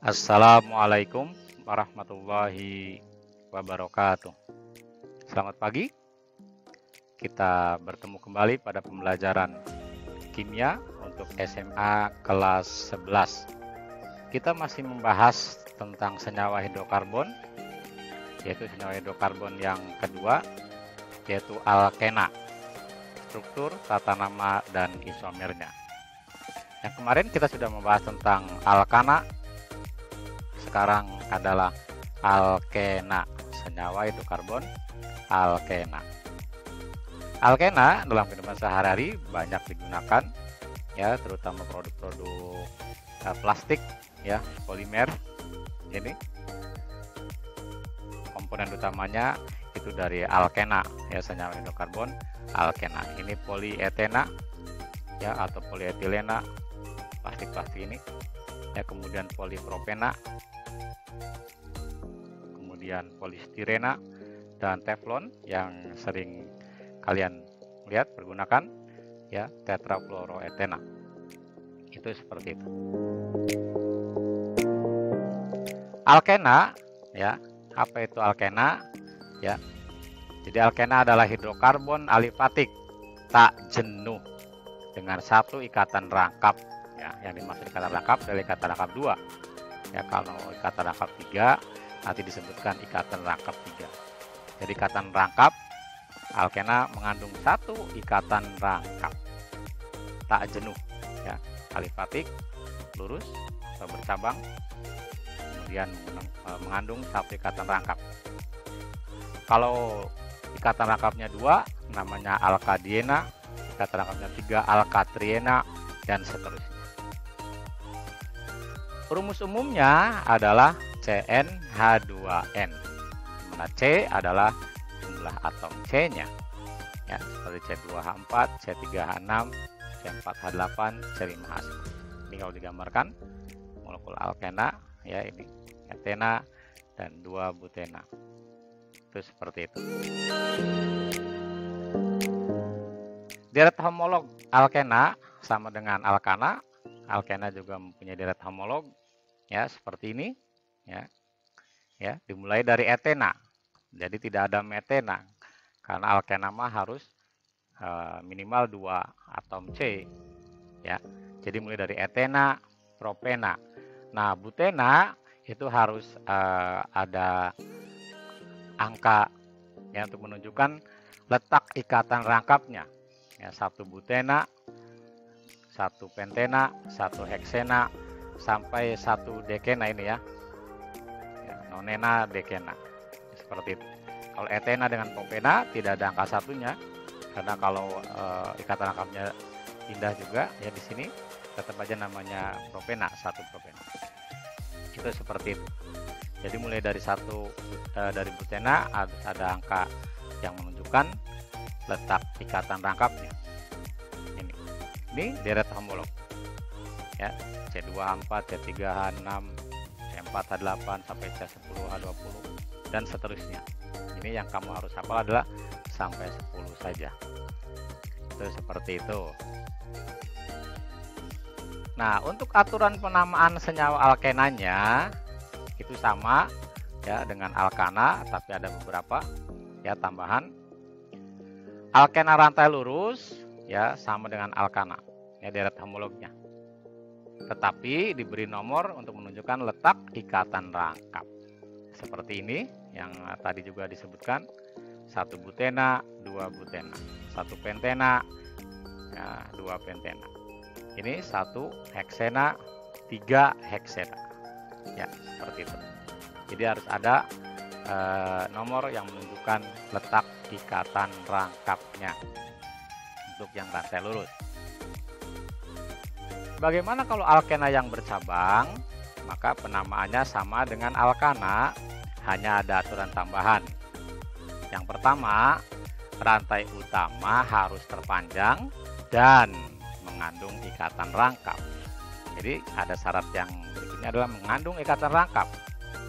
Assalamualaikum warahmatullahi wabarakatuh. Selamat pagi, kita bertemu kembali pada pembelajaran kimia untuk SMA kelas 11. Kita masih membahas tentang senyawa hidrokarbon, yaitu senyawa hidrokarbon yang kedua, yaitu alkena, struktur, tata nama, dan isomernya. Yang kemarin kita sudah membahas tentang alkana, sekarang adalah alkena, senyawa hidrokarbon alkena. Alkena dalam kehidupan sehari-hari banyak digunakan, ya, terutama produk-produk plastik, ya, polimer. Ini komponen utamanya itu dari alkena, ya, senyawa hidrokarbon alkena. Ini polietena, ya, atau polietilena, plastik-plastik ini, ya, kemudian polipropena, kemudian polistirena, dan teflon yang sering kalian lihat pergunakan, ya, tetrafluoroetena. Itu seperti itu. Alkena, ya, apa itu alkena? Ya, jadi alkena adalah hidrokarbon alifatik tak jenuh dengan satu ikatan rangkap. Ya, yang dimaksud ikatan rangkap adalah ikatan rangkap 2. Ya, kalau ikatan rangkap 3 nanti disebutkan ikatan rangkap 3. Jadi ikatan rangkap alkena mengandung satu ikatan rangkap tak jenuh, ya, alifatik, lurus atau bercabang, kemudian mengandung satu ikatan rangkap. Kalau ikatan rangkapnya 2 namanya alkadiena, ikatan rangkapnya 3 alkatriena, dan seterusnya. Rumus umumnya adalah CnH2n, dimana C adalah jumlah atom C-nya, ya, seperti C2H4, C3H6, C4H8, C5H10. Ini kalau digambarkan molekul alkena, ya, ini etena dan 2-butena. Itu seperti itu. Deret homolog alkena sama dengan alkana. Alkena juga mempunyai deret homolog, ya, seperti ini, ya, ya, dimulai dari etena. Jadi tidak ada metena karena alkena mah harus minimal 2 atom C, ya. Jadi mulai dari etena, propena. Nah, butena itu harus ada angka, ya, untuk menunjukkan letak ikatan rangkapnya. Ya, 1 butena, 1 pentena, 1 heksena, sampai 1 dekena ini, ya, nonena, dekena, seperti itu. Kalau etena dengan propena tidak ada angka satunya, karena kalau ikatan rangkapnya pindah juga, ya, di sini tetap aja namanya propena, 1 propena. Itu seperti itu. Jadi mulai dari dari butena harus ada angka yang menunjukkan letak ikatan rangkapnya. Ini deret homolog, ya, C2H4, C3H6, C4H8 sampai C10H20 dan seterusnya. Ini yang kamu harus hafal adalah sampai 10 saja. Itu seperti itu. Nah, untuk aturan penamaan senyawa alkenanya itu sama, ya, dengan alkana, tapi ada beberapa, ya, tambahan. Alkena rantai lurus, ya, sama dengan alkana, ya, deret homolognya. Tetapi diberi nomor untuk menunjukkan letak ikatan rangkap. Seperti ini yang tadi juga disebutkan, 1 butena, 2 butena, 1 pentena, ya, 2 pentena. Ini 1 heksena, 3 heksena. Ya, seperti itu. Jadi harus ada nomor yang menunjukkan letak ikatan rangkapnya untuk yang rantai lurus. Bagaimana kalau alkena yang bercabang? Maka penamaannya sama dengan alkana, hanya ada aturan tambahan. Yang pertama, rantai utama harus terpanjang dan mengandung ikatan rangkap. Jadi ada syarat yang berikutnya adalah mengandung ikatan rangkap.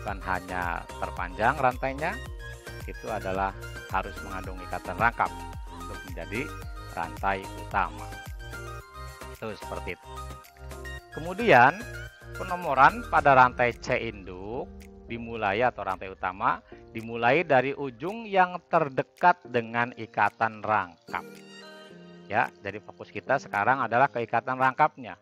Bukan hanya terpanjang rantainya, itu adalah harus mengandung ikatan rangkap untuk menjadi rantai utama. Itu seperti itu. Kemudian Penomoran pada rantai C induk dimulai atau rantai utama dimulai dari ujung yang terdekat dengan ikatan rangkap. Ya, jadi fokus kita sekarang adalah ke ikatan rangkapnya.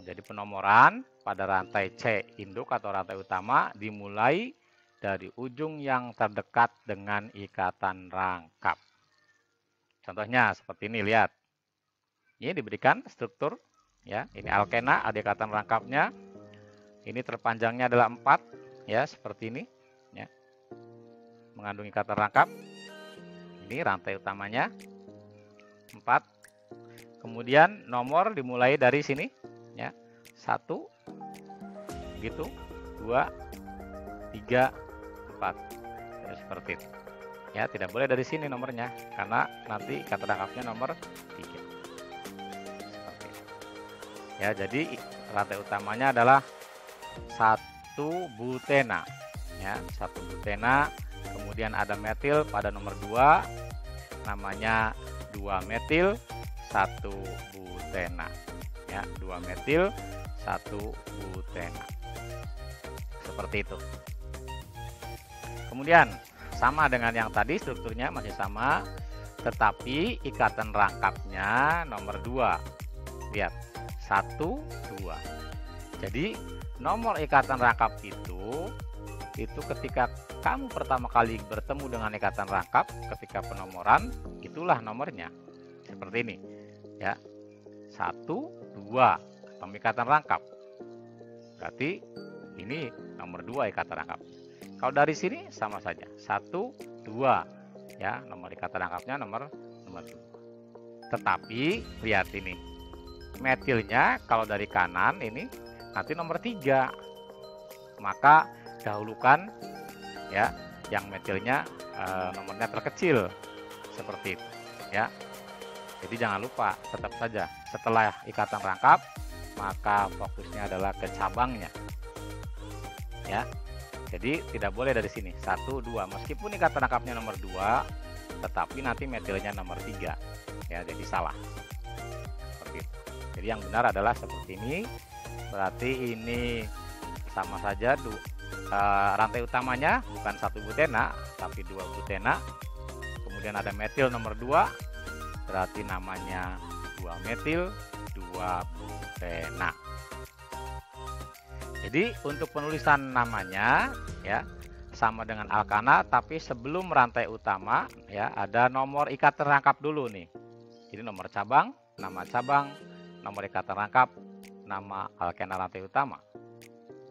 Jadi penomoran pada rantai C induk atau rantai utama dimulai dari ujung yang terdekat dengan ikatan rangkap. Contohnya seperti ini, lihat. Ini diberikan struktur, ya. Ini alkena, ada ikatan rangkapnya. Ini terpanjangnya adalah 4, ya, seperti ini, ya. Mengandung ikatan rangkap. Ini rantai utamanya 4. Kemudian nomor dimulai dari sini, ya. 1, gitu, 2, 3, 4. Ya, seperti itu. Ya, tidak boleh dari sini nomornya, karena nanti ikatan rangkapnya nomor 3. Seperti itu. Ya, jadi rantai utamanya adalah 1 butena. Ya, 1 butena. Kemudian ada metil pada nomor 2, namanya 2 metil 1 butena. Ya, 2 metil 1 butena. Seperti itu. Kemudian sama dengan yang tadi, strukturnya masih sama, tetapi ikatan rangkapnya nomor 2. Lihat, 1, 2. Jadi nomor ikatan rangkap itu ketika kamu pertama kali bertemu dengan ikatan rangkap ketika penomoran, itulah nomornya. Seperti ini, ya. 1, 2, ketemu ikatan rangkap. Berarti ini nomor 2 ikatan rangkap. Kalau dari sini sama saja, 1, 2, ya, nomor ikatan rangkapnya nomor 2. Tetapi lihat ini, metilnya kalau dari kanan ini nanti nomor 3. Maka dahulukan, ya, yang metilnya nomornya terkecil seperti itu, ya. Jadi jangan lupa, tetap saja setelah ikatan rangkap maka fokusnya adalah ke cabangnya, ya. Jadi tidak boleh dari sini 1, 2, meskipun ikatan rangkapnya nomor 2, tetapi nanti metilnya nomor 3, ya, jadi salah. Seperti itu. Jadi yang benar adalah seperti ini. Berarti ini sama saja rantai utamanya bukan 1 butena tapi 2 butena. Kemudian ada metil nomor 2, berarti namanya 2 metil 2 butena. Jadi untuk penulisan namanya, ya, sama dengan alkana, tapi sebelum rantai utama, ya, ada nomor ikatan rangkap dulu nih. Jadi nomor cabang, nomor ikatan rangkap, nama alkena rantai utama.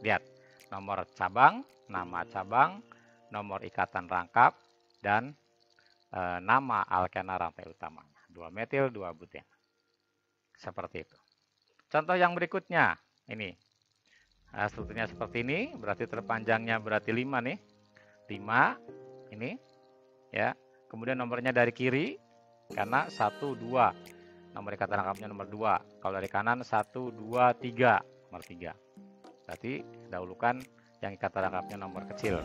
Lihat, nomor cabang, nama cabang, nomor ikatan rangkap, dan nama alkena rantai utamanya. 2 metil 2 butena. Seperti itu. Contoh yang berikutnya, ini. Strukturnya seperti ini, berarti terpanjangnya berarti 5 nih. 5 ini, ya. Kemudian nomornya dari kiri karena 1, 2. Nomor ikatan rangkapnya nomor 2. Kalau dari kanan 1, 2, 3, nomor 3. Berarti dahulukan yang ikatan rangkapnya nomor kecil.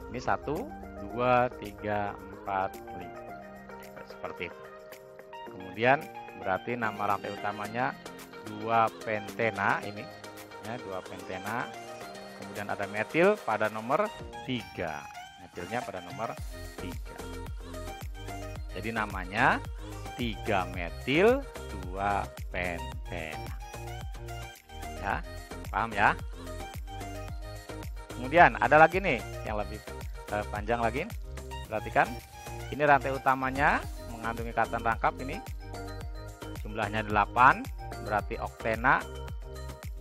Ini 1, 2, 3, 4, 5. Seperti itu. Kemudian berarti nama rantai utamanya 2 pentena ini. Ya, 2 pentena. Kemudian ada metil pada nomor 3. Metilnya pada nomor 3. Jadi namanya 3 metil 2 pentena. Ya, paham ya? Kemudian ada lagi nih yang lebih panjang lagi. Perhatikan, ini rantai utamanya mengandung ikatan rangkap ini. Jumlahnya 8, berarti oktena.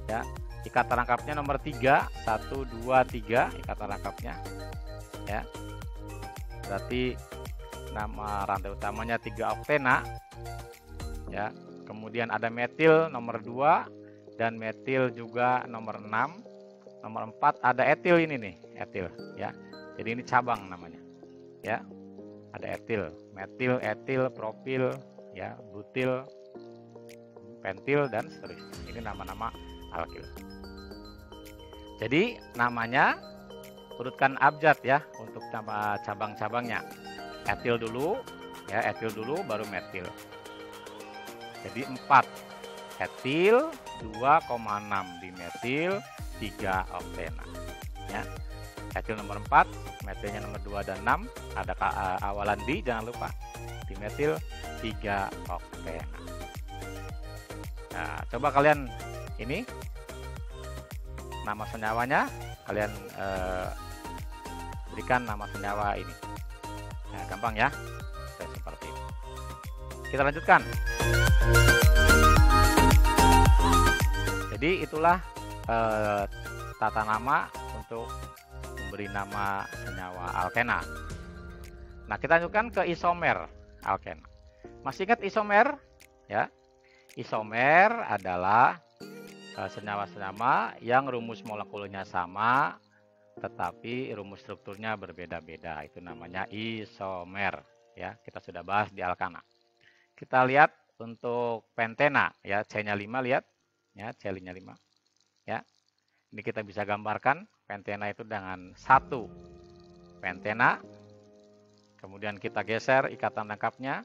Ya. Ikatan rangkapnya nomor 3, 1, 2, 3 ikatan rangkapnya, ya. Berarti nama rantai utamanya 3 oktena, ya. Kemudian ada metil nomor 2 dan metil juga nomor 6. Nomor 4 ada etil ini nih, etil, ya. Jadi ini cabang namanya, ya. Ada etil, metil, etil, propil, ya, butil, pentil, dan seterusnya. Ini nama-nama alkil. Jadi namanya urutkan abjad ya untuk nama cabang-cabangnya. Etil dulu, ya, etil dulu baru metil. Jadi 4 etil, 2,6 dimetil 3 oktena. Ya. Etil nomor 4, metilnya nomor 2 dan 6, ada awalan di, jangan lupa. Dimetil 3 oktena. Nah, coba kalian ini nama senyawanya, kalian berikan nama senyawa ini. Nah, gampang ya. Seperti itu. Kita lanjutkan. Jadi itulah tata nama untuk memberi nama senyawa alkena. Nah, kita lanjutkan ke isomer alkena. Masih ingat isomer? Ya. Isomer adalah senyawa-senyawa yang rumus molekulnya sama tetapi rumus strukturnya berbeda-beda. Itu namanya isomer, ya. Kita sudah bahas di alkana. Kita lihat untuk pentena, ya, C-nya 5, lihat, ya, C-nya 5. Ya. Ini kita bisa gambarkan pentena itu dengan 1 pentena. Kemudian kita geser ikatan lengkapnya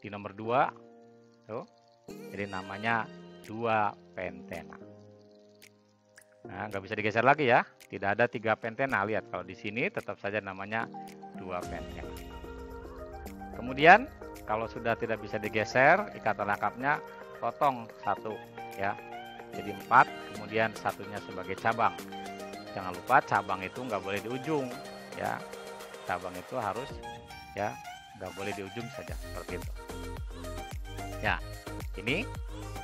di nomor 2. Tuh. Jadi namanya 2 pentena. Nah, nggak bisa digeser lagi ya. Tidak ada 3 pentena. Lihat, kalau di sini tetap saja namanya 2 pentena. Kemudian, kalau sudah tidak bisa digeser, ikatan lengkapnya potong 1, ya. Jadi 4, kemudian satunya sebagai cabang. Jangan lupa cabang itu nggak boleh di ujung, ya. Cabang itu harus, ya, nggak boleh di ujung saja, seperti itu. Ya, ini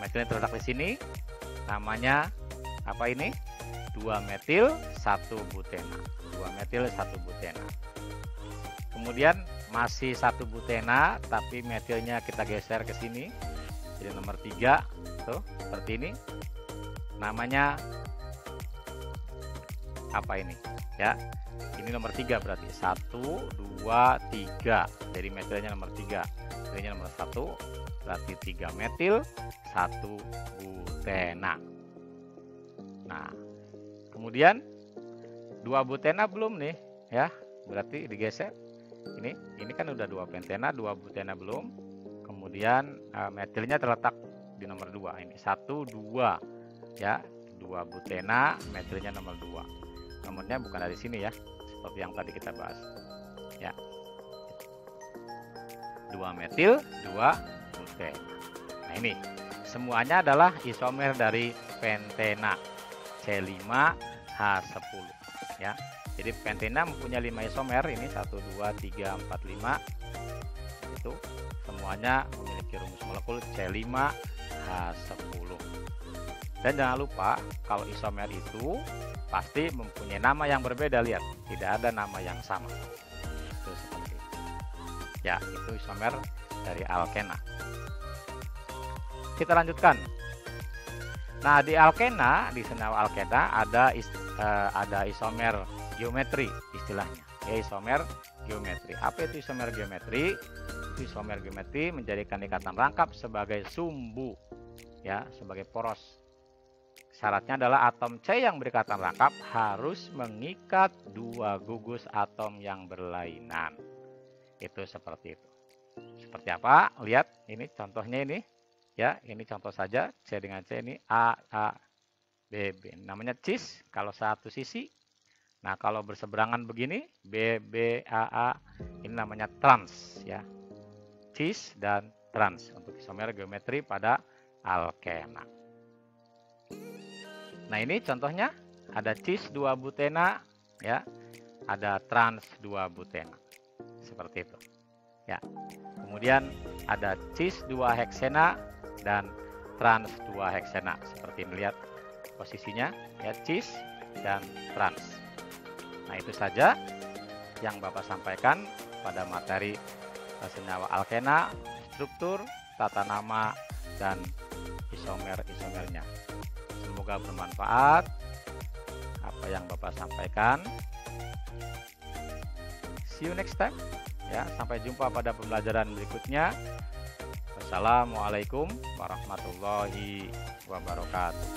metilnya terletak di sini. Namanya apa ini? 2 metil 1 butena. 2 metil 1 butena. Kemudian masih 1 butena, tapi metilnya kita geser ke sini. Jadi nomor 3, tuh, seperti ini. Namanya apa ini? Ya, ini nomor 3 berarti. 1, 2, 3. Jadi metilnya nomor 3. Metilnya nomor 1, berarti 3 metil 1 butena. Nah, kemudian 2 butena belum nih, ya. Berarti digeser. Ini kan udah 2 pentena, 2 butena belum. Kemudian metilnya terletak di nomor 2. Ini 1, 2, ya. 2 butena, metilnya nomor 2. Nomornya bukan dari sini ya, seperti yang tadi kita bahas. Ya. 2 metil, 2 butena. Nah, ini semuanya adalah isomer dari pentena C5H10, ya. Jadi pentena mempunyai 5 isomer, ini 1, 2, 3, 4, 5. Itu semuanya memiliki rumus molekul C5H10. Dan jangan lupa kalau isomer itu pasti mempunyai nama yang berbeda, lihat, tidak ada nama yang sama. Itu seperti itu. Ya, itu isomer dari alkena. Kita lanjutkan. Nah, di alkena, di senyawa alkena ada isomer geometri istilahnya. Ya, isomer geometri. Apa itu isomer geometri? Itu isomer geometri menjadikan ikatan rangkap sebagai sumbu, ya, sebagai poros. Syaratnya adalah atom C yang berikatan rangkap harus mengikat 2 gugus atom yang berlainan. Itu seperti itu. Seperti apa? Lihat, ini contohnya ini. Ya, ini contoh saja, C dengan C ini A, B, B. Namanya cis kalau satu sisi. Nah, kalau berseberangan begini, B, B, A, ini namanya trans, ya. Cis dan trans untuk isomer geometri pada alkena. Nah, ini contohnya ada cis 2 butena, ya. Ada trans 2 butena. Seperti itu. Ya. Kemudian ada cis 2 heksena dan trans 2 heksena. Seperti ini, lihat posisinya, ya, cis dan trans. Nah, itu saja yang Bapak sampaikan pada materi senyawa alkena, struktur, tata nama, dan isomer-isomernya. Semoga bermanfaat apa yang Bapak sampaikan. See you next time. Ya, sampai jumpa pada pembelajaran berikutnya. Wassalamualaikum warahmatullahi wabarakatuh.